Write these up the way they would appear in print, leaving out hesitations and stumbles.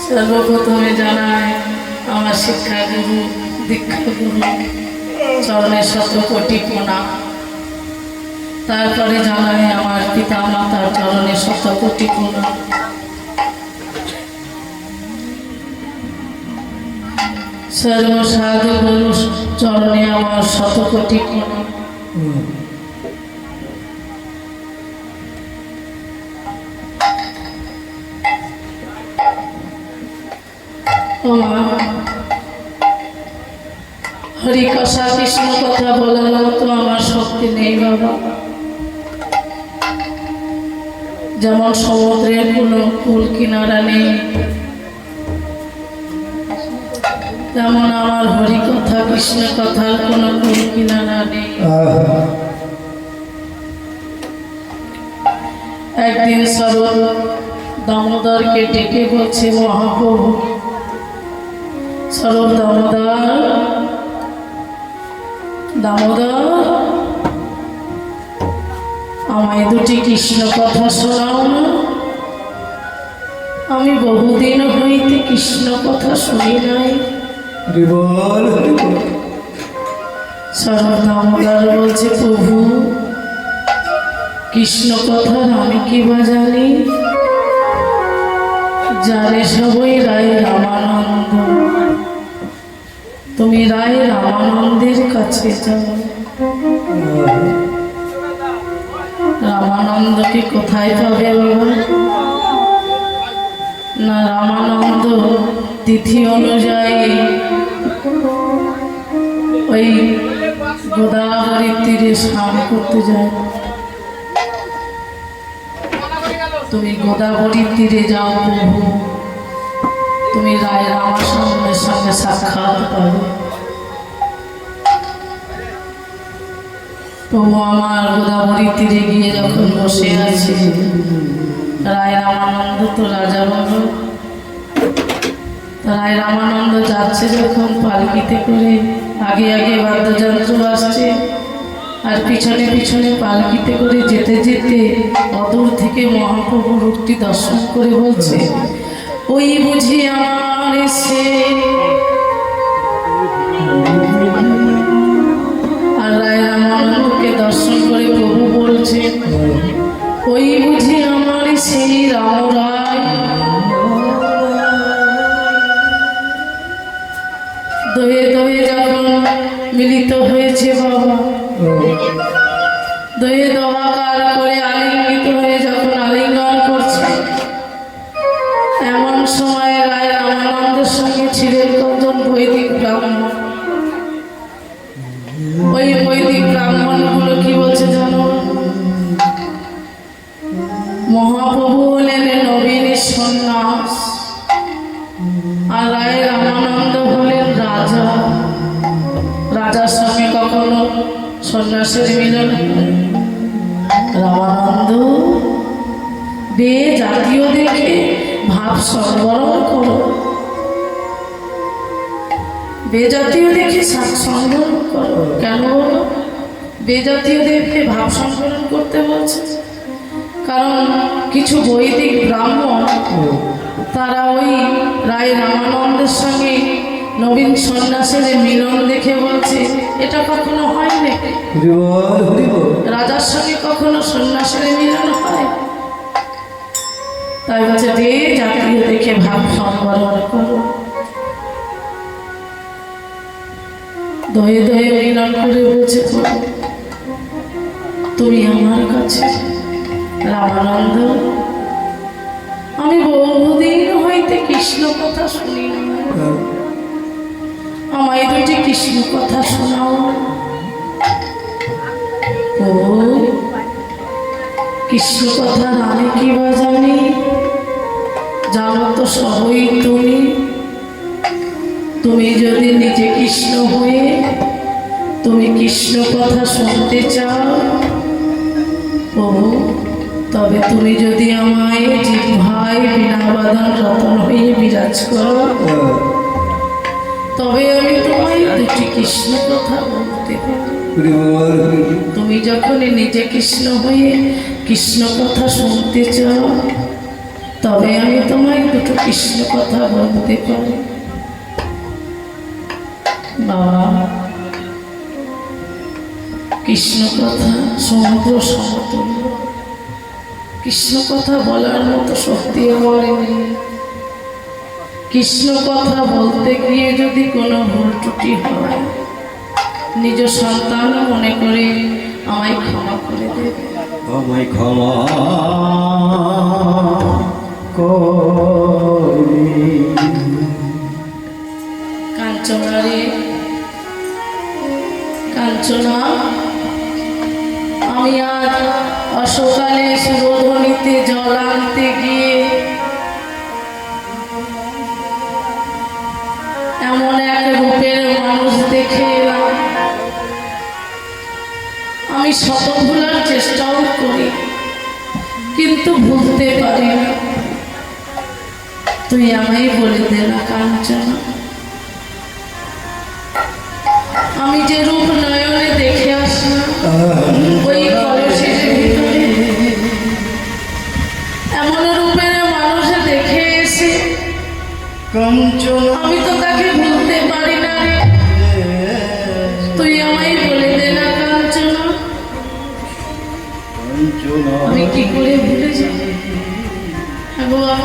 সর্বপ্রথমে জানায় আমার শিক্ষাগুরু দীক্ষাগুরু চরণের শত কোটি প্রণাম। তারপরে জানায় আমার পিতা মাতার চরণের শত কোটি প্রণাম। সর্বসাধু গুরু চরণে আমার শত কোটি প্রণাম। হরি কথা কৃষ্ণ কথা বলার তো আমার শক্তি নেই বাবা। যেমন সমুদ্রের কোনো কুল কিনারা নেই, তেমন আমার হরি কথা কৃষ্ণ কথার কোনো কুল কিনারা নেই। একদিন স্বরূপ দামোদরকে ডেকে বলছে, মহাপ্রভু স্বরূপ দামোদর আমায় দুটি কৃষ্ণ কথা শোনাও না। আমি বহুদিন হইতে কৃষ্ণ কথা শুনি নাই। স্বরূপ দামোদর বলছে, প্রভু কৃষ্ণ কথার আমি কি বা জানি, জানে সবই রায় রামানন্দ। তুমি রায় রামানন্দের কাছে যাও। রামানন্দকে কোথায় পাবে বাবা? না, রামানন্দ তিথি অনুযায়ী ওই গোদাবরীর তীরে স্নান করতে যায়। তুমি গোদাবরীর তীরে যাও প্রভু, তুমি রায় রামানন্দের সঙ্গে সাক্ষাৎ পাবে। প্রভু আমার গোদাবরীর তীরে গিয়ে যখন বসে আছে, রায় রামানন্দ তো রাজা বাবা, রায় রামানন্দ যাচ্ছে যখন পালকিতে করে, আগে আগে বাদ্যযন্ত্র আসছে আর পিছনে পিছনে পালকিতে করে যেতে যেতে অদূর থেকে মহাপ্রভুর রূপটি দর্শন করে বলছে, ওই বুঝি আমার এসে। আর রায় রামানন্দকে দর্শন করে প্রভু বলছে, ওই বুঝি আমার সেই রামরায়। দয়ে দয়ে যখন মিলিত হয়েছে বাবা, দয়ে দহাকার করে আলিঙ্গিত হয়ে যখন আলিঙ্গন করছে, এমন সময় রায় রামানন্দের সঙ্গে ছিলেন কজন বৈদিক ব্রাহ্মণ। ওই বৈদিক ব্রাহ্মণগুলো কি বলছে জানো? মহাপ্রভু হলেন নবীন সন্ন্যাস, আর রায় রামানন্দ হলেন রাজা। রাজার সঙ্গে কখনো সন্ন্যাসের মিলন। রামানন্দ বে জাতীয় দেখে ভাব সরবরাহ করো, বেজাতীয় দেখে সংগ্রহ করো। কেন বলো বেজাতীয় দেখে ভাব সংগ্রহণ করতে বলছে? কারণ কিছু বৈদিক ব্রাহ্মণ তারা ওই রায় রামানন্দের সঙ্গে নবীন সন্ন্যাসের মিলন দেখে বলছে, এটা কখনো হয় নাকি? রাজার সঙ্গে কখনো সন্ন্যাসের মিলন হয়? তাই বলছে বে জাতীয় দেখে ভাব সংবরণ করো। দয়ে দয়ে মিলন করে বলছে, তুমি আমার কাছে রামানন্দ, আমি বহুদিন হইতে কৃষ্ণ কথা শুনি না, আমায় দুটি কৃষ্ণ কথা শোনাও। ও কৃষ্ণ কথা আমি কি বা জানি, জানো তো সবই তুমি। তুমি যদি নিজে কৃষ্ণ হয়ে তুমি কৃষ্ণ কথা শুনতে চাও প্রভু, তবে তুমি যদি আমায় জিহ্বাই বিনা বাঁধন রতন হয়ে বিরাজ করো, তবে আমি তোমায় দুটি কৃষ্ণ কথা বলতে পারি। তুমি যখন নিজে কৃষ্ণ হয়ে কৃষ্ণ কথা শুনতে চাও, তবে আমি তোমায় দুটো কৃষ্ণ কথা বলতে হতে পারে। বাবা, কৃষ্ণ কথা সমুদ্র সমতুল্য, কৃষ্ণ কথা বলার মতো শক্তি আমার নেই। কৃষ্ণ কথা বলতে গিয়ে যদি কোনো ভুল ত্রুটি হয়, নিজ সন্তান মনে করে আমায় ক্ষমা করে দেবে। আমায় ক্ষমা করবি। কাঞ্চনা রে কাঞ্চনা, আমি আজ অসকালে সুরধ্বনিতে জল আনতে গিয়ে এমন এক রূপের মানুষ দেখে এলাম। আমি শত ভুলার চেষ্টাও করি, কিন্তু ভুলতে পারি না। তুই আমায় বলে দে না কাঞ্চনা, আমি যে রূপ নয়নে দেখে আসলাম ওই কলসের ভিতরে এমন রূপের মানুষ দেখে এসে আমি তো তাকে ভুলতে পারি না রে। তুই আমায় বলে দে না কাঞ্চনা, আমি কি করে ভুলে যাব? হ্যাঁ বাবা,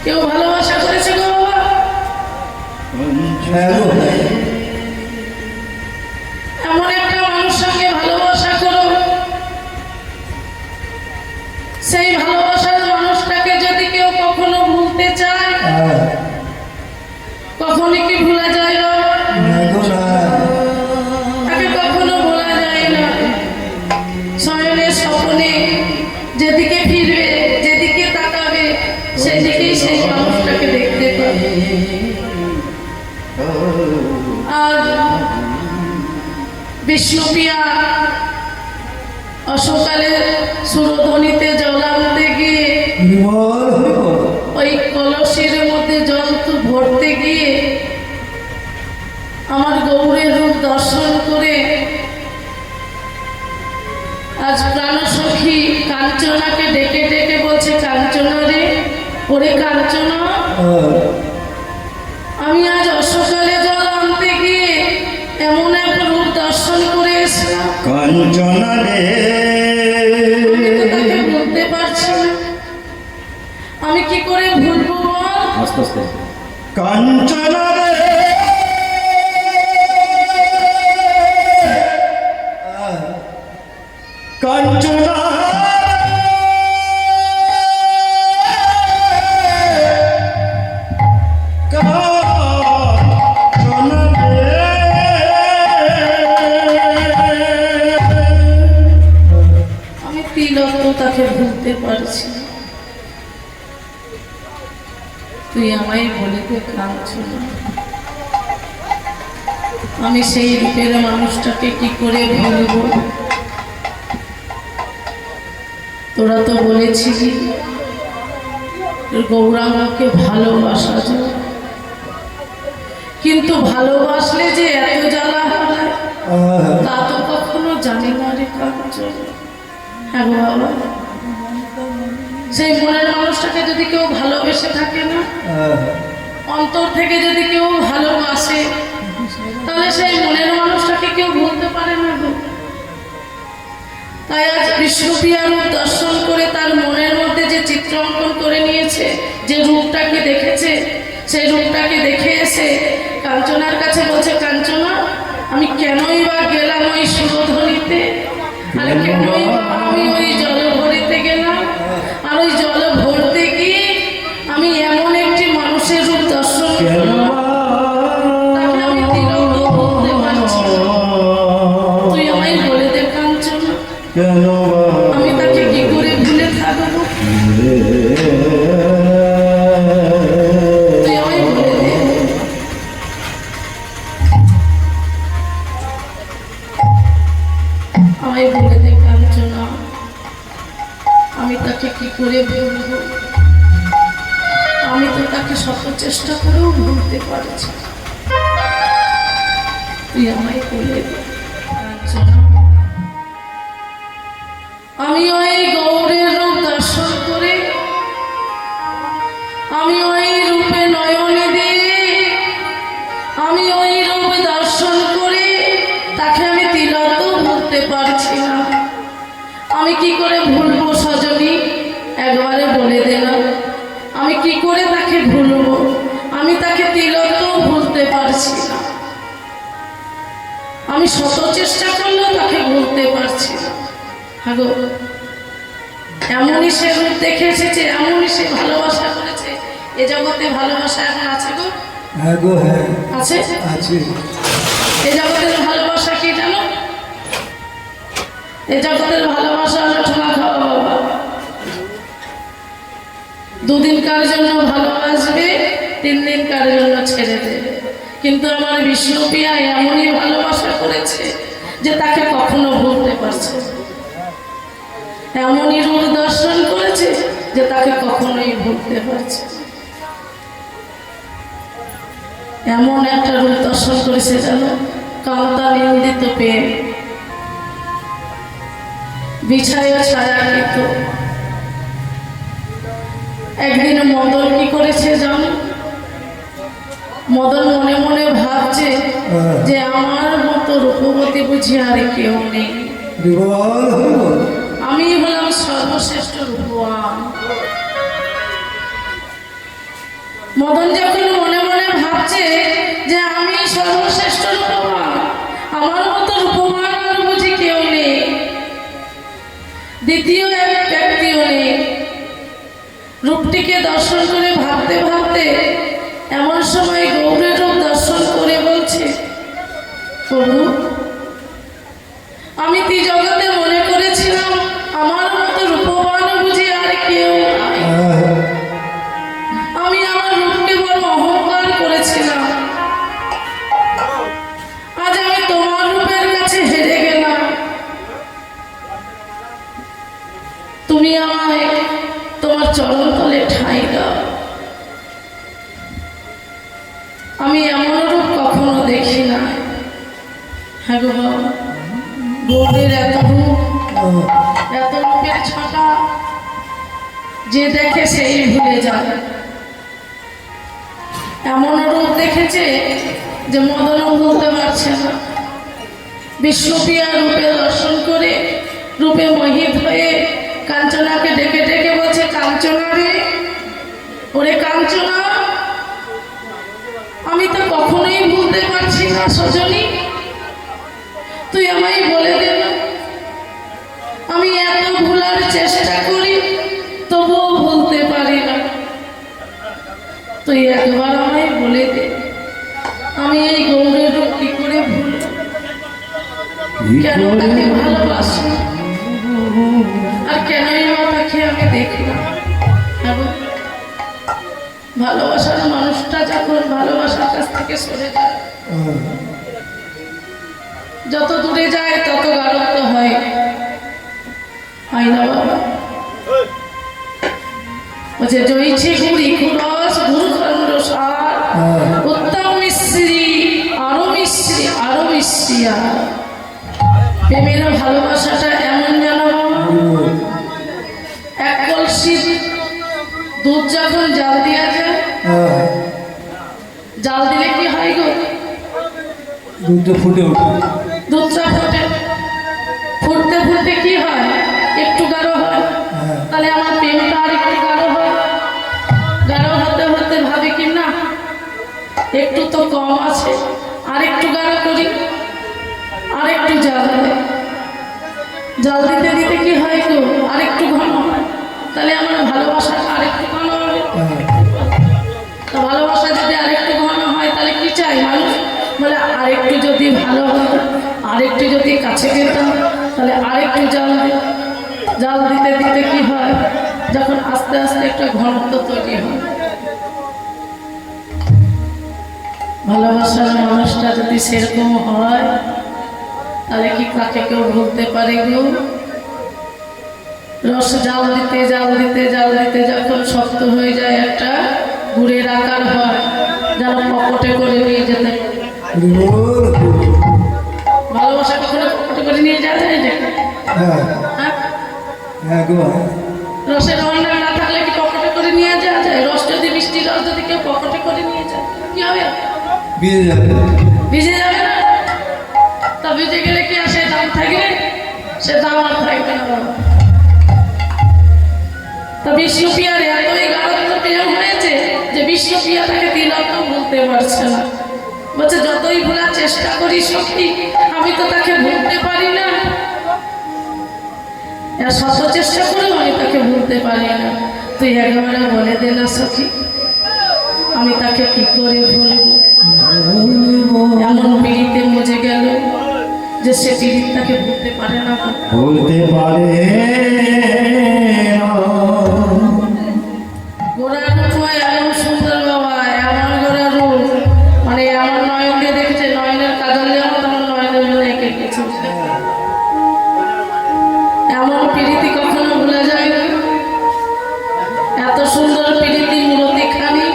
কেউ ভালোবাসা করেছে গো বাবা? এমন একটা মানুষ সঙ্গে ভালোবাসা করো, সেই ভালোবাসার মানুষটাকে যদি কেউ কখনো ভুলতে চায়, কখনই কি ভুলা যায় না? তাকে কখনো ভোলা যায় না। শয়নে স্বপ্নে যেদিকে ফিরবে, যেদিকে তাকাবে, সেদিকেই সেই মানুষটাকে দেখতে পাবে। আর বিষ্ণুপ্রিয়া অসকালে সুরধ্বনিতে জল আনতে গিয়ে ওই কলসের মধ্যে জল ভরতে গিয়ে আমার গৌরের রূপ দর্শন করে আজ প্রাণসখী কাঞ্চনাকে ডেকে ডেকে বলছে, কাঞ্চনা রে, ওরে কাঞ্চনা, আমি আজ অসকালে জল আনতে গিয়ে এমন এক রূপ দর্শন করে এসেছিলাম। কাঞ্চনা রে, আমি তো তাকে বলতে পারছি না, আমি কি করে ভুলবো বল? আস্তে আস্তে। কাঞ্চনা রে, কাঞ্চনা তাকে ভুলতে পারছি না। তুই আমায় বলে দে কাঞ্চনা, আমি সেই রূপের মানুষটাকে কি করে ভুলবো? তোরা তো বলেছিলি গৌরাঙ্গকে ভালোবাসা যায়, কিন্তু ভালোবাসলে যে এত জ্বালা হয় তা তো কখনো জানি না রে কাঞ্চনা। হ্যাঁ বাবা, সেই মনের মানুষটাকে যদি কেউ ভালোবেসে থাকে না, অন্তর থেকে যদি কেউ ভালোবাসে, তাহলে সেই মনের মানুষটাকে কেউ ভুলতে পারে না গো। তাই আজ বিষ্ণুপ্রিয়ার রূপ দর্শন করে তার মনের মধ্যে যে চিত্র অঙ্কন করে নিয়েছে, যে রূপটাকে দেখেছে, সেই রূপটাকে দেখে এসে কাঞ্চনার কাছে বলছে, কাঞ্চনা, আমি কেনই বা গেলাম ওই সুরধ্বনিতে, আর কেনই বা আমি ওই জল ভরিতে গেলাম, আর ওই জল ভরতে গিয়ে আমি এমন একটি মানুষের রূপ দর্শন করলাম, তাকে আমি তিলক বলতে পারছি না। তুই আমায় বলে দে কাঞ্চনা, আমি তাকে কি করে ভুলে থাকবো? তুই আমায় বলে দে। আমায় বলে দে কাঞ্চনা, আমি তাকে কি করে ভুলবো? আমি তো তাকে শত চেষ্টা করেও ভুলতে পারছি। তুই আমায় বলে দে কাঞ্চনা, আমি ওই গৌরের রূপ দর্শন করে করে ভুলবো সজনী, একবারে বলে দিলাম। আমি কি করে তাকে ভুলবো? আমি তাকে তিলকেও ভুলতে পারছি না। আমি শত চেষ্টা করলেও তাকে ভুলতে পারছি না। হ্যাঁ গো, এমনই সে রূপ দেখে এসেছে, এমনই সে ভালোবাসা করেছে। এ জগতে ভালোবাসা এখন আছে গো? হ্যাঁ গো, হ্যাঁ আছে। আছে। এ জগতের ভালোবাসা কি জানো? এ জগতের ভালোবাসা হলো ঠোঙা খাওয়া বাবা। দুদিনকার জন্য ভালোবাসবে, 3 দিনকার জন্য ছেড়ে দেবে। কিন্তু আমার বিষ্ণুপ্রিয়া এমনই ভালোবাসা করেছে যে তাকে কখনো ভুলতে পারছে না। এমনই রূপ দর্শন করেছে যে তাকে কখনোই ভুলতে পারছে না। এমন একটা রূপ দর্শন করেছে জানো, কান্তা নিন্দিত পেয়ে বিছায় ছায়া কিন্তু। একদিন মদন কি করেছে জানো? মদন মনে মনে ভাবছে যে আমার মতো রূপবতী বুঝি আর কেউ নেই, আমি হলাম সর্বশ্রেষ্ঠ রূপবান। মদন যখন মনে মনে ভাবছে যে আমি সর্বশ্রেষ্ঠ রূপবান, আমার মতো রূপবান আর বুঝি কেউ নেই, দ্বিতীয় এক ব্যক্তিও নেই, রূপটিকে দর্শন করে ভাবতে ভাবতে এমন সময় গৌরের রূপ দর্শন করে বলছে, প্রভু আমি জগতে মনে করেছিলাম আমার মতো রূপবান বুঝি আর কেউ নাই। আমি আমার রূপকে বড় অহংকার করেছিলাম, আজ আমি তোমার রূপের কাছে হেরে গেলাম। তুমি আমায় তোমার চরণ তলে ঠাঁই দাও। আমি এমন রূপ কখনো দেখি না। হ্যাঁ গো বাবা, গৌরের এত রূপ, এত রূপের ছটা, যে দেখে সেই ভুলে যায়। এমন রূপ দেখেছে যে মদনও ভুলতে পারছে না। বিষ্ণুপ্রিয়া রূপে দর্শন করে রূপে মোহিত হয়ে কাঞ্চনাকে ডেকে ডেকে বলছে, কাঞ্চনা রে, ওরে কাঞ্চনা, আমি তো কখনোই ভুলতে পারছি না সজনী, তুই আমায় বলে দে না। আমি এত ভুলার চেষ্টা করি তবুও ভুলতে পারি না, তুই একবার আমায় বলে দে, আমি এই গৌরের রূপ কি করে ভুল, কেন তাকে ভালোবাসি, আর কেনই বা তাকে আমি দেখলাম। এবং ভালোবাসার মানুষটা যখন ভালোবাসার কাছ থেকে সরে যায়, যত দূরে যায় তত গাঢ়ত্ব হয়, হয় না বাবা? বলছে জয়ছি গুড়ি খুরস গুরুখণ্ড সার, উত্তম মিশ্রি আরো মিশ্রি আরো মিশ্রিয়া। প্রেমের ভালোবাসাটা এমন জানো, এক কলসি দুধ যখন জাল দেওয়া যায়, জাল দিলে কি হয় গো? দুধটা ফুটে ওঠে। দুধটা ফুটে, ফুটতে ফুটতে কি হয়? একটু গাঢ় হয়। তাহলে আমার প্রেমটা আর একটু গাঢ় হয়। গাঢ় হতে হতে ভাবে কি না, একটু তো কম আছে, আর একটু গাঢ় করি, আর একটু জাল দেয়। জাল দিতে দিতে কি হয় গো? আর একটু ঘন হয়। তাহলে আমার ভালোবাসা আর একটু ঘন হবে। তো ভালোবাসা যদি আর একটু ঘন হয় তাহলে কি চাই মানুষ? বলে আরেকটু যদি ভালো হতো, আরেকটু যদি কাছে পেতাম, তাহলে আরেকটু জাল দিই। জাল দিতে দিতে কি হয়, যখন আস্তে আস্তে একটা ঘনত্ব তৈরি হয়, ভালোবাসার মানুষটা যদি সেরকম হয় তাহলে কি কাকে কেউ ভুলতে পারে গো? রস জাল দিতে জাল দিতে জাল দিতে যখন শক্ত হয়ে যায়, একটা গুড়ের আকার হয়, যেন পকেটে করে নিয়ে যেতে। ভালোবাসা কখনো পকেটে করে নিয়ে যাওয়া যায় না? রসের ভান্ডার না থাকলে কি পকেটে করে নিয়ে যাওয়া যায়? রস যদি মিষ্টি রস যদি কেউ পকেটে করে নিয়ে যায় কি হবে? ভিজে যাবে। ভিজে যাবে না? তা ভিজে গেলে কি আর সে দাম থাকবে? সে দাম আর থাকবে না বাবা। তো বিষ্ণুপ্রিয়ার এতই গাঢ়ত্ব প্রেম হয়েছে যে বিষ্ণুপ্রিয়া তাকে তিলক ভুলতে পারছে না। বলছে যতই ভোলার চেষ্টা করি সত্যি আমি তো তাকে ভুলতে পারি না, শত চেষ্টা করেও আমি তাকে ভুলতে পারি না। তুই একবারে বলে দে না সখী, আমি তাকে কি করে ভুলবো? এমন পিড়িতে মজে গেল যে সে পিড়িত তাকে ভুলতে পারে না। বলতে পারে না। গোড়ার রূপ এমন সুন্দর বাবা, এমন গোড়ার রূপ, মানে এমন নয়ন দিয়ে দেখেছে, নয়নের কাজল যেমন তেমন নয়নের জন্য এঁকে গেছে। এমন প্রীতি কখনো ভুলা যায় না। এত সুন্দর প্রীতি মূর্তি খানি,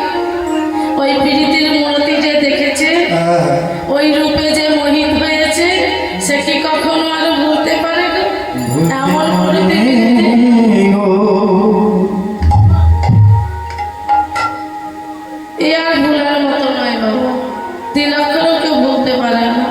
ওই প্রীতির মূর্তি যে দেখেছে, ওই রূপে যে মোহিত হয়েছে, সে কি কখনো আর ভুলতে পারে না? এমন প্রীতি এ আর ভুলার মতো নয় বাবা, তিলকেরও কেউ ভুলতে পারে না।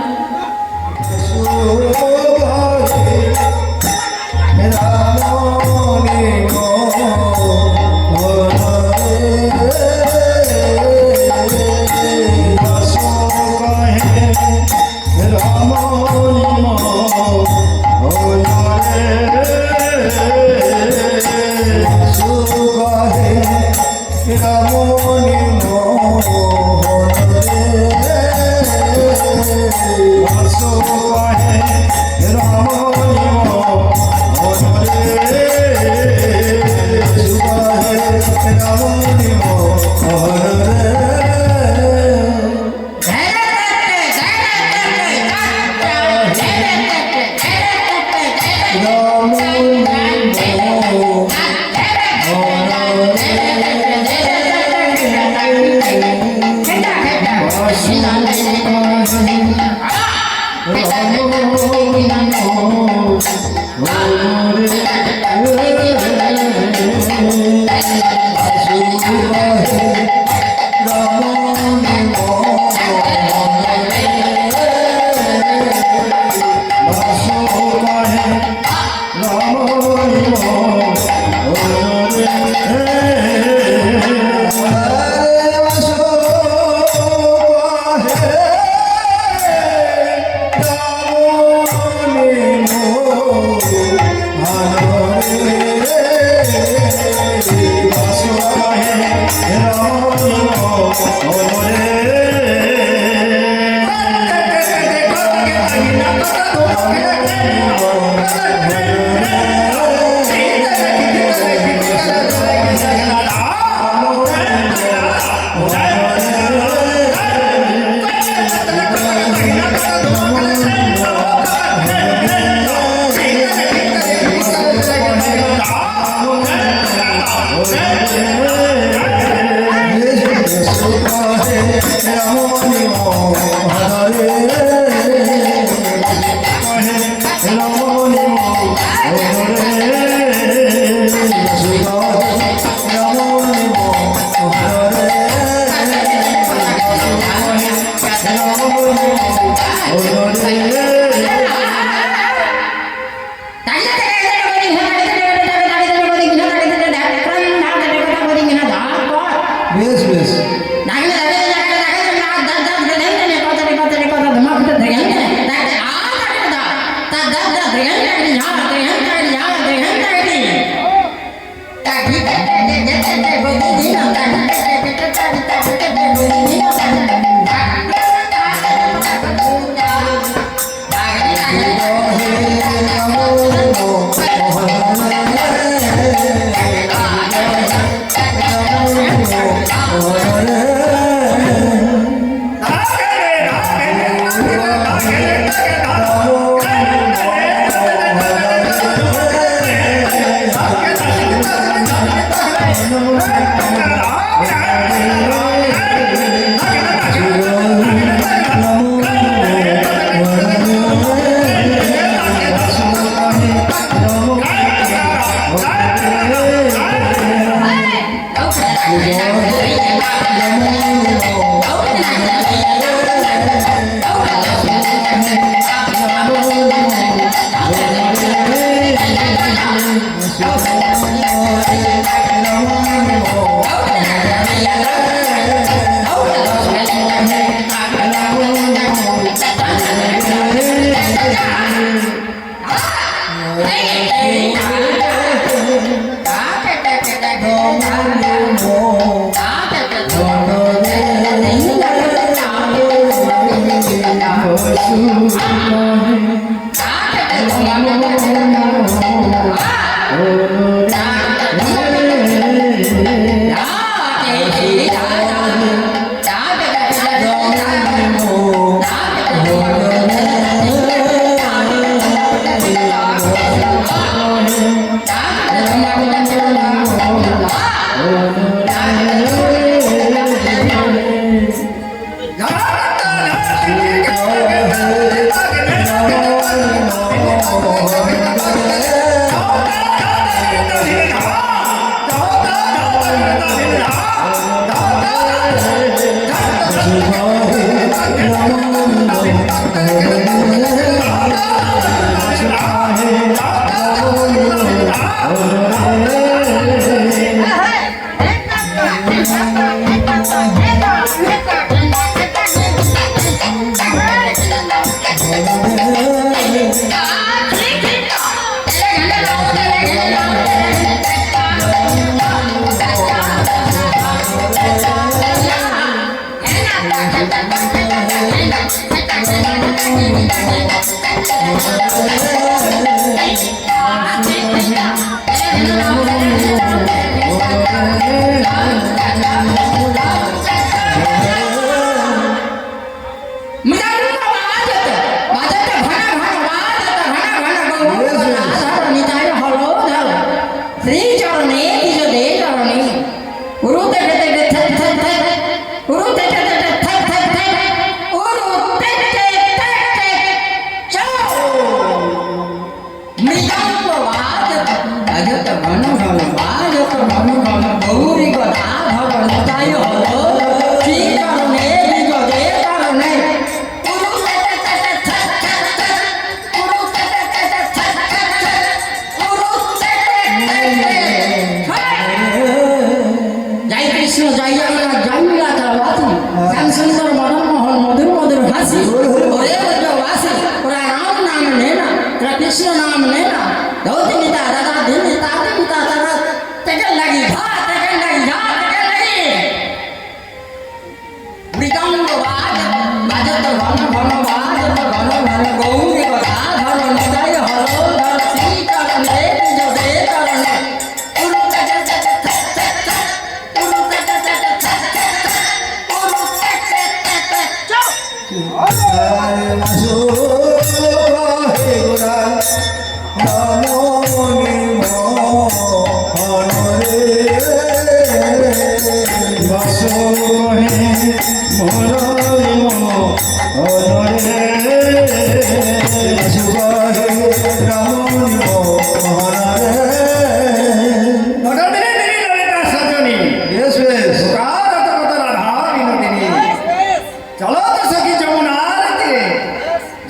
বেশ বেশ Oh,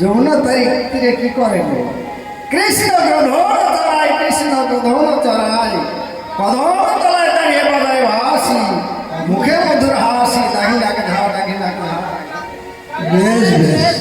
যমুনা তীরে কি করেন কৃষ্ণ গ্রধন চড়াই কদম তলায় দাঁড়িয়ে বাজায় ভাসি মুখে মধুর হাসি ডাকি ডাকে ধা ডাকি ডাকে ধা বেশ বেশ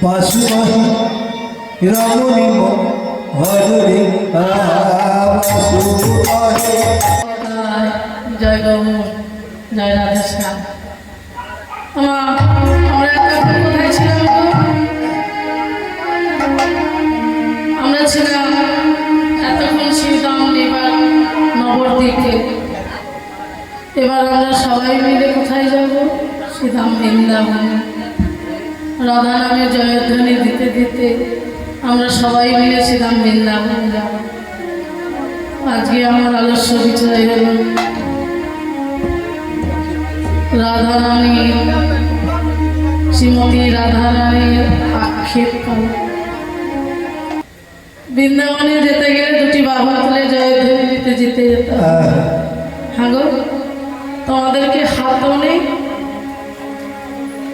বাসুমহি রমণী হরে বাসুমহি। জয় গৌর, জয় রাধেশ্যাম। আমরা এতক্ষণ কোথায় ছিলাম গো? আমরা ছিলাম এতক্ষণ শ্রীরাম এবার নবদ্বীপে। এবার আমরা সবাই মিলে কোথায় যাব? শ্রীরাম বৃন্দাবনে। রাধা নামে জয়ধ্বনি দিতে দিতে আমরা সবাই মিলে শ্রীরাম বৃন্দাবনে যাব। আজকে আমার আলস্য বিছাই গেল। রাধা রানী, শ্রীমতী রাধা রানীর আক্ষেপ কর। বৃন্দাবনে যেতে গেলে দুটি বাবা তুলে জয়ধ্বনি দিতে যেতে যেত। হ্যাঁ গো, তোমাদেরকে হাতও নেই,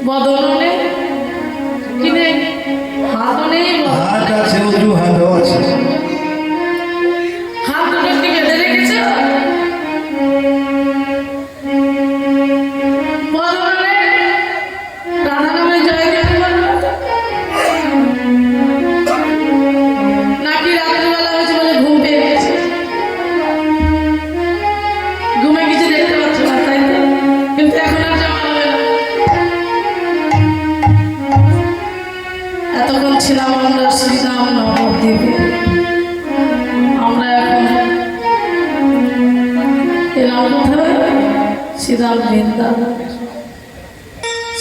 বদনও নেই, কি নেই? হাতও নেই, হাত আছে, উঁচু হাতও আছে। হাত দুটো কি বেঁধে রেখেছে? বদনও নেই, রাধা নামে জয় দিতে পারবে না? নাকি রাত্রিবেলা হয়েছে বলে ঘুম পেয়ে গেছে? ঘুমে কিছু দেখতে পাচ্ছ না, তাই তো? কিন্তু এখন আর যাওয়া হবে না। এতক্ষণ ছিলাম আমরা শ্রীরাম নবদ্বীপে। আমরা এখন এলাম কোথায়? শ্রীরাম বৃন্দাবন।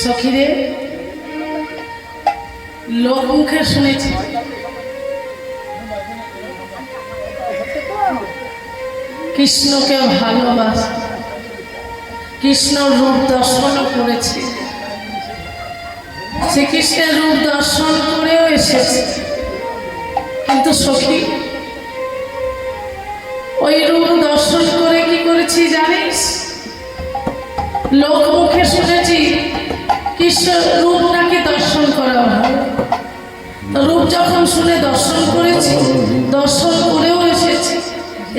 সখীরে, লোক মুখে শুনেছি কৃষ্ণকে ভালোবাসে, কৃষ্ণ রূপ দর্শন করেছে, শ্রীকৃষ্ণের রূপ দর্শন করেও এসেছে। কিন্তু সখী, ওই রূপ দর্শন করে কি করেছি জানিস? লোক মুখে শুনেছি কৃষ্ণ রূপ নাকি দর্শন করা হয়। রূপ যখন শুনে দর্শন করেছি, দর্শন করেও এসেছি।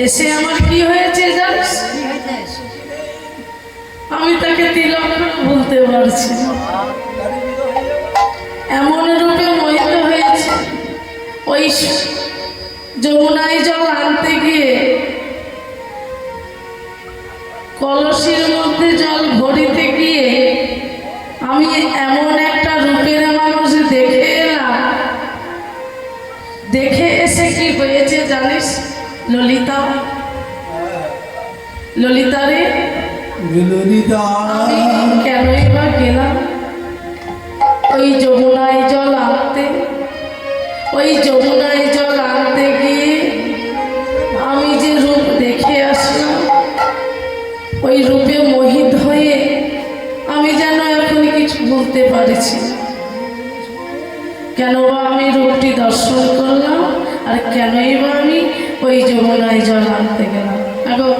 এসে আমার কি হয়েছে জানিস? আমি তাকে তিলক বলতে পারছি না। এমন রূপে মোহিত হয়েছে। ওই যমুনায় জল আনতে গিয়ে কলসির মধ্যে জল ভরিতে গিয়ে আমি এমন একটা রূপের মানুষ দেখে এলাম। দেখে এসে কি হয়েছে জানিস? ললিতা, ললিতা রে, ললিতা আমি কেনই বা গেলাম ওই যমুনায় জল আনতে? ওই যমুনায় জল আনতে গিয়ে আমি যে রূপ দেখে আসলাম, ওই রূপে মোহিত হয়ে আমি যেন এখন কিছু বলতে পারছি না। কেন বা আমি রূপটি দর্শন করলাম, আর কেনই বা আমি ওই যমুনায় জল আনতে গেলাম? এখন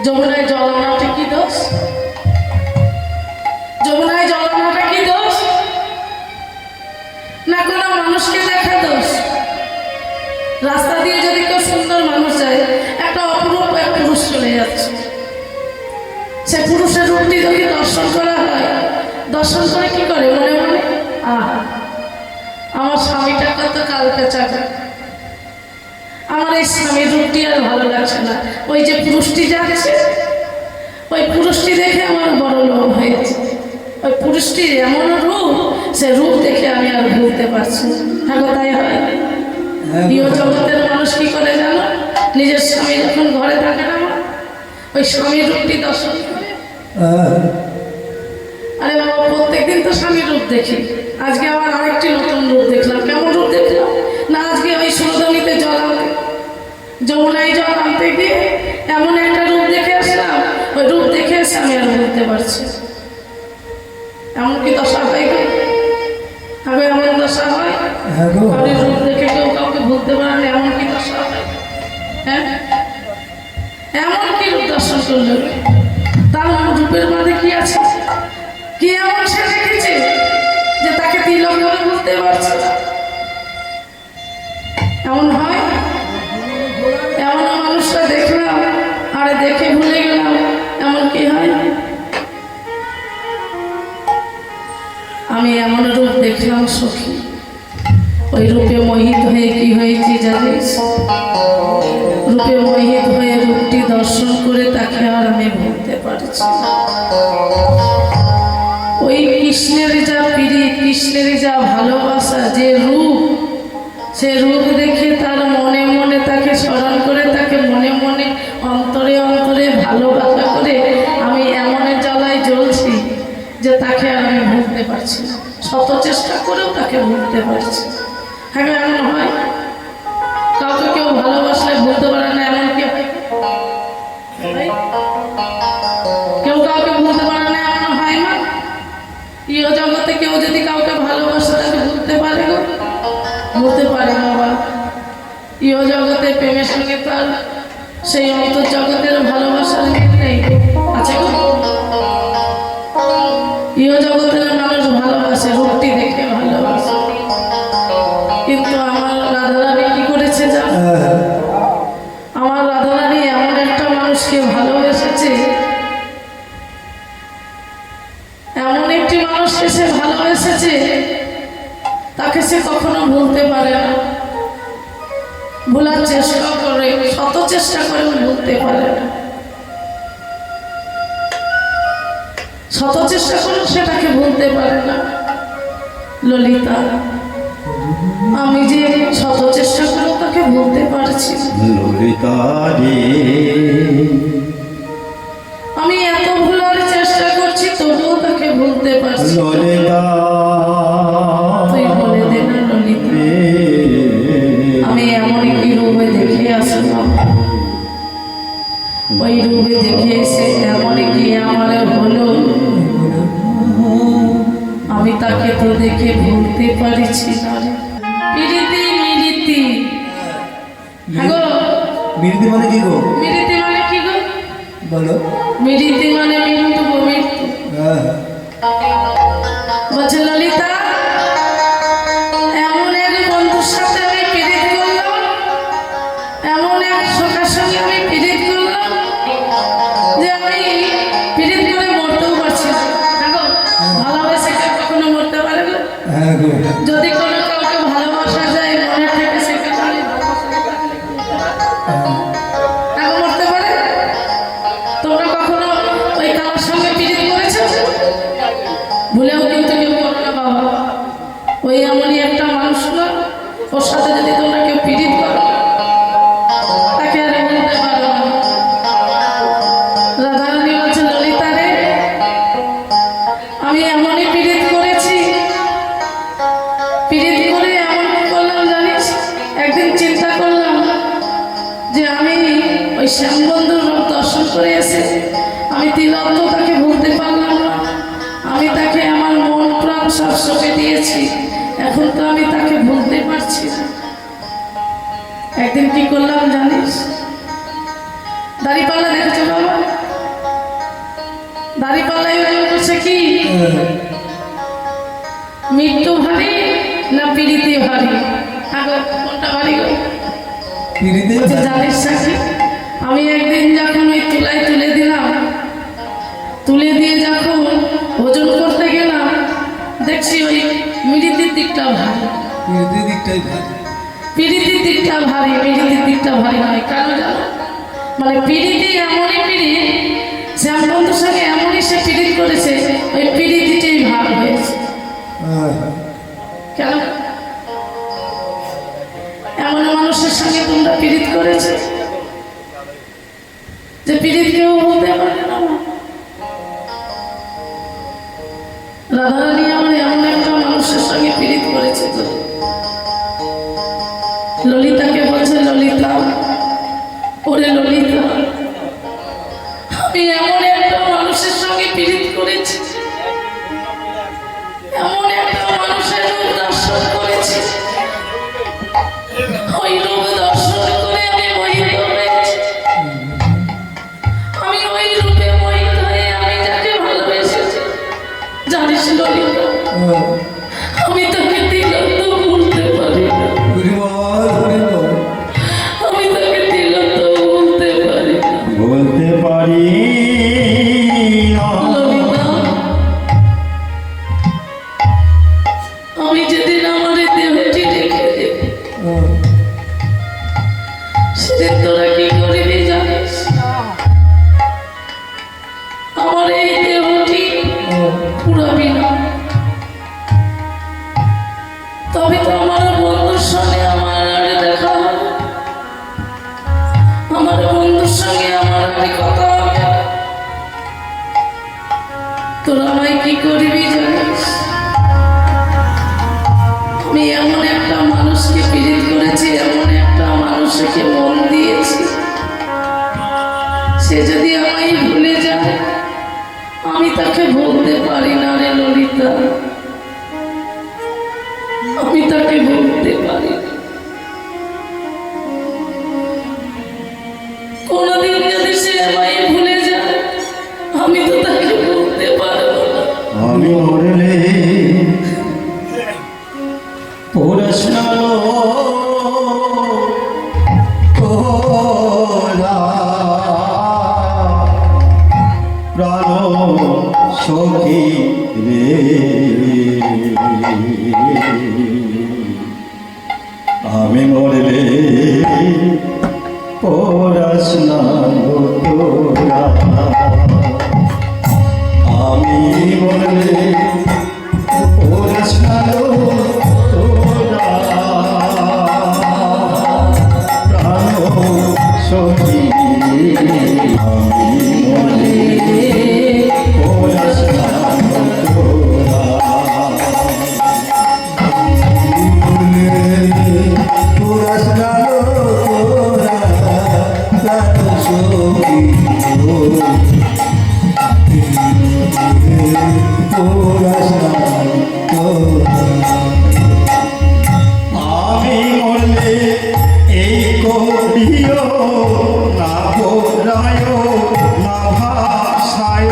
যমুনায় জল আনাটা কি দোষ? যমুনায় জল আনাটা কি দোষ? না কোনো মানুষকে দেখা দোষ? রাস্তা দিয়ে যদি কেউ সুন্দর মানুষ যায়, একটা অপরূপ এক পুরুষ চলে যাচ্ছে, সে পুরুষের রূপটি যদি দর্শন করা হয়, দর্শন করে কি করে মনে মনে? আমার স্বামীটা কত কালকে চাকা, আমার এই স্বামীর রূপটি আর ভালো লাগছে না। ওই যে পুরুষটি যাচ্ছে, ওই পুরুষটি দেখে আমার বড় লোভ হয়েছে। ওই পুরুষটির এমন রূপ, সে রূপ দেখে আমি আর ভুলতে পারছি না। হ্যাঁ, তাই হয়। প্রিয় জগতের মানুষ কি করে জানো? নিজের স্বামী যখন ঘরে থাকে না, ওই স্বামীর রূপটি দর্শন করে। আরে বাবা, প্রত্যেকদিন তো স্বামীর রূপ দেখি, আজকে আবার আরেকটি নতুন রূপ দেখলাম। কেমন রূপ দেখলাম না? আজকে ওই সুরধনীতে জল আনতে, যমুনায় জল আনতে গিয়ে এমন একটা রূপ দেখে আসলাম। ওই রূপ দেখে এসে আমি আর বলতে পারছি। এমন কি দশা হয় গো? আগে এমন দশা হয়? কারোর রূপ দেখে কেউ কাউকে বলতে পারে না, এমন কি দশা হয়? হ্যাঁ, এমন কি রূপ দর্শন করলো? তার রূপের মধ্যে কি আছে? কি এমন সে দেখেছে যে তাকে তিলক বলে বলতে পারছে না? এমন হয়? এমন মানুষটা দেখলাম, আরে দেখে ভুলে গেলাম, এমন কি হয়? আমি এমন রূপ দেখলাম দেখলাম সখী, ওই রূপে মোহিত হয়ে কি হয়েছে জানিস? রূপে মোহিত হয়ে রূপটি দর্শন করে তাকে আর আমি ভুলতে পারছি না। ওই কৃষ্ণের যা প্রীতি, কৃষ্ণের যা ভালোবাসা, যে রূপ, সে রূপ দেখে তার মনে মনে তাকে স্মরণ করে, তাকে মনে মনে অন্তরে অন্তরে ভালোবাসা করে আমি এমন জ্বালায় জ্বলছি যে তাকে আর আমি ভুলতে পারছি না। শত চেষ্টা করেও তাকে ভুলতে পারছি না। হ্যাঁ, এমন হয় কাউকে কেউ ভালোবাসলে ভুলতে পারে না, এমন কি হয়? কেউ কাউকে ভুলতে পারে না, এমন হয় না? ইহ জগতে কেউ যদি কাউকে ভালোবাসে তাকে ভুলতে পারে গো? বলতে পারে না। বা ইহ জগতে প্রেমের সঙ্গে তার সেই অন্তর জগতের ভালোবাসার মিল নেই, আছে গো? ইহ জগতের মানুষ ভালোবাসে, রূপটি দেখে ভালোবাসে, কিন্তু আমার রাধারানী কি করেছে জানো? আমার রাধারানী এমন একটা মানুষকে ভালোবেসেছে, এমন একটি মানুষকে সে ভালোবেসেছে, তাকে সে কখনো ভুলতে পারে না। ভোলার চেষ্টা করে, শত চেষ্টা করে ভুলতে পারে না। শত চেষ্টা করে সেটাকে ভুলতে পারে না। ললিতা, আমি যে শত চেষ্টা করে তাকে ভুলতে পারছি না। ললিতা রে, আমি এত ভুলার চেষ্টা করছি তবুও তাকে ভুলতে পারছি না। ললিতা তুই বলে দে না ললিতা, আমি এমন কি রূপে দেখে আসলাম, ওই রূপে দেখে এসে এমন কি আমার হলো, আমি তাকে তো দেখে ভুলতে পারছি না রে। মিরিতি মিরিতি, হ্যাঁ গো, মিরিতি মানে কি গো? মিরিতি মানে কি গো? বলো। মিরিতি মানে মৃত্যু গো, মৃত্যু। হ্যাঁ, বলছে ললিতা, এমন এক বন্ধুর সাথে আমি পীড়িত করলাম, এমন এক সখার সঙ্গে আমি পীড়িত করলাম যে আমি পীড়িত করে মরতেও পারছি না। দেখো, ভালোবেসে কেউ কখনো মরতে পারে না। হ্যাঁ গো। যদি কোনো কাউকে ভালোবাসা যায় মনে থেকে, সেকে তাহলে ভালোবাসাটা থাকলে কি মরতে পারে? দেখো, মরতে পারে? তোমরা কখনো ওই কারোর সঙ্গে পীড়িত করেছো? ভুলেও কিন্তু কেউ করো না বাবা। ওই এমনই একটা মানুষ না, ওর সাথে যদি তোমরা কেউ পীড়িত করো তাকে আর বলতে পারো না। রাধারানী বলছে ললিতা রে, আমি এমনই পীড়িত করেছি, পীড়িত করে এমন করলাম জানিস, একদিন চিন্তা করলাম যে আমি ওই শ্যামবন্ধুর রূপ দর্শন করে এসে আমি তিলত্ব তাকে ভুলতে পারলাম না। আমি তাকে আমার মন প্রাণ সব সঁপে দিয়েছি, এখন তো আমি তাকে ভুলতে পারছি না। একদিন কি করলাম জানিস? দাড়িপাল্লা দেখেছো বাবা? দাড়িপাল্লায় করছে কি, মৃত্যু ভারী না পীড়িতি ভারী? আগো কোনটা ভারী গো? পিরিতি বলছে জানিস সাকি, আমি একদিন যখন ওই তুলায় তুলে দিলাম, তুলে দিয়ে যখন ওজন করতে গেলাম, দেখছি ওই মিরিতির দিকটা ভারী, পিরিতি দিকটাই ভালো। পীড়িতির দিকটা ভারী, পীড়িতির দিকটা ভারী নয়। কেন জানো? মানে পীড়িতি এমনই পীড়িত, শ্যামবন্ধুর সঙ্গে এমনই সে পীড়িত করেছে, ওই পীড়িতিটাই ভাগ হয়েছে। হ্যাঁ, কেন? এমন মানুষের সঙ্গে তোমরা পীড়িত করেছে যে পীড়িত কেউ বলতে পারে না। রাধারানী আমার এমন একটা মানুষের সঙ্গে পীড়িত করেছে। তো ললিতাকে বলছে ললিতা, ওরে ললিতা, আমি এমন একটা মানুষের সঙ্গে পীড়িত করেছি, এমন একটা মানুষের রূপ দর্শন করেছি, ওই রূপ দর্শন করে আমি মোহিত হয়েছি। আমি ওই রূপে মোহিত হয়ে আমি যাকে ভালোবেসেছি জানিস ললিতা, হ্যাঁ। আমি তোকে তিলক ভুলতে পারি না। হরি বল, হরি বল। বন্ধুর সঙ্গে আমার আর দেখা হবে, আমার বন্ধুর সঙ্গে আমার আর কথা হবে। তোরা আমায় কি করবি জানিস? আমি এমন একটা মানুষকে পীড়িত করেছি, এমন একটা মানুষকে মন দিয়েছি, সে যদি আমায় ভুলে যায় আমি তাকে বলতে পারি না রে ললিতা, আমি তাকে বলতে পারি না। কোনদিন যদি সে আমায় ভুলে যায় আমি তো তাকে বলতে পারবো না। আমি মরলে পড়াশোনালো প্রাণ সখী রে, আমি মরলে পড়াশোনা তোরা, আমি মরলে পড়াশোনা তোরা প্রাণ সখী, আমি মরলে পড়াশোনা তোরা, পড়াশোনা তোরা প্রাণ সখী, আমি মরলে এই করিও না বোরায় না ভাষায়,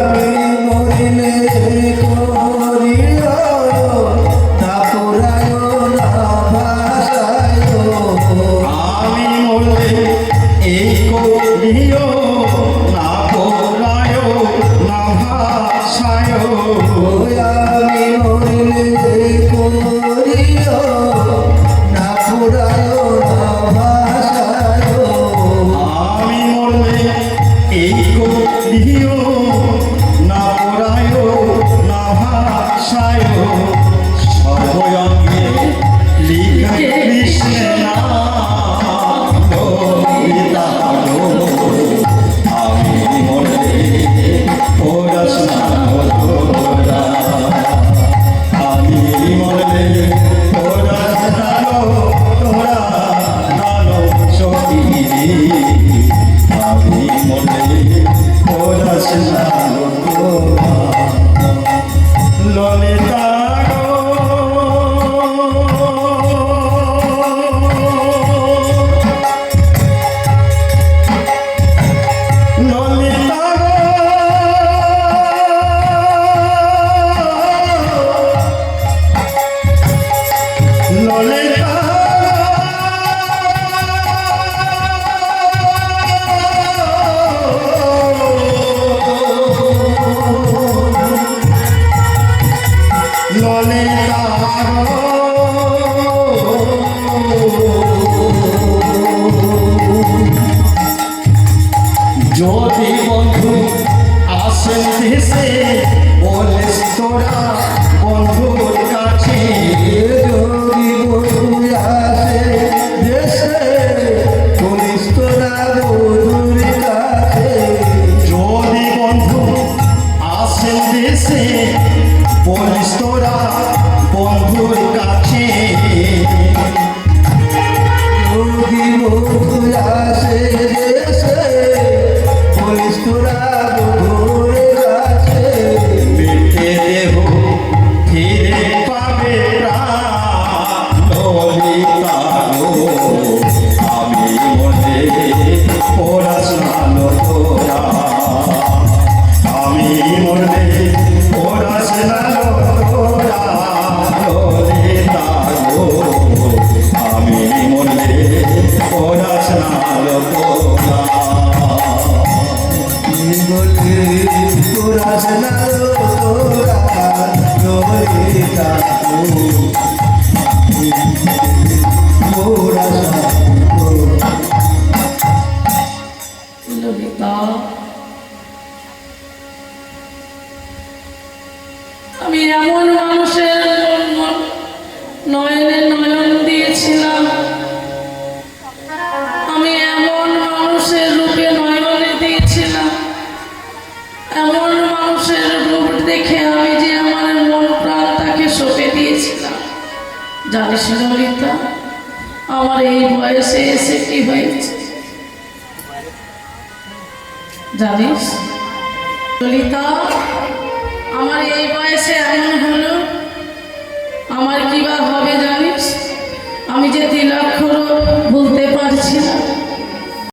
আমি মরলে করিও না বোরায় না ভাষায়, আমি মরলে এই করিও না বোরায় না ভাষায়, আমি মরলে করিও না বোরায় না ভাষায়, আমি মরলে এই করিও না বোরায় না ভাষায়, সর্বঙ্গে লিখে কৃষ্ণের নাম ললিতা গো, আমি মরলে পড়াশোনা তোরা, আমি মরলে পড়াশোনা তোরা ভালো সখী, আমি মরলে পড়াশোনা তোরা, ললিতা গো, ললিতা গো, ললিতা ললিতা যদি বন্ধু আসেন দেশে বলিস তোরা বন্ধুর কাছে, যদি বন্ধু আসে দেশে বলিস তোরা বন্ধুর কাছে, যদি বন্ধু আসেন দেশে বলিস তোরা বন্ধুর কাছে, যদি বন্ধু আসে দেশে বলিস তোরা বন্ধুর কাছে, বেঁচে দেহ ফিরে পাবে প্রাণ ললিতা গো, আমি মরলে পড়াশোনা তোরা, আমি মরলে পড়াশোনা তোরা ললিতা গো, আমি মরলে পড়াশোনা তোরা, বলে পড়াশোনা তোরা ললিতা গো, পড়াশোনা তোরা। ললিতা, আমি এমন মানুষের জন্য নয়নে দিয়েছিলাম, আমি এমন মানুষের রূপে নয়নে দিয়েছিলাম, এমন মানুষের রূপ দেখে আমি যে আমার মন প্রাণ তাকে সঁপে দিয়েছিলাম। জানিস ললিতা, আমার এই বয়সে এসে কি হয়েছে জানিস ললিতা? আমার এই বয়সে এমন হলো, আমার কি বা হবে জানিস? আমি যে তিলক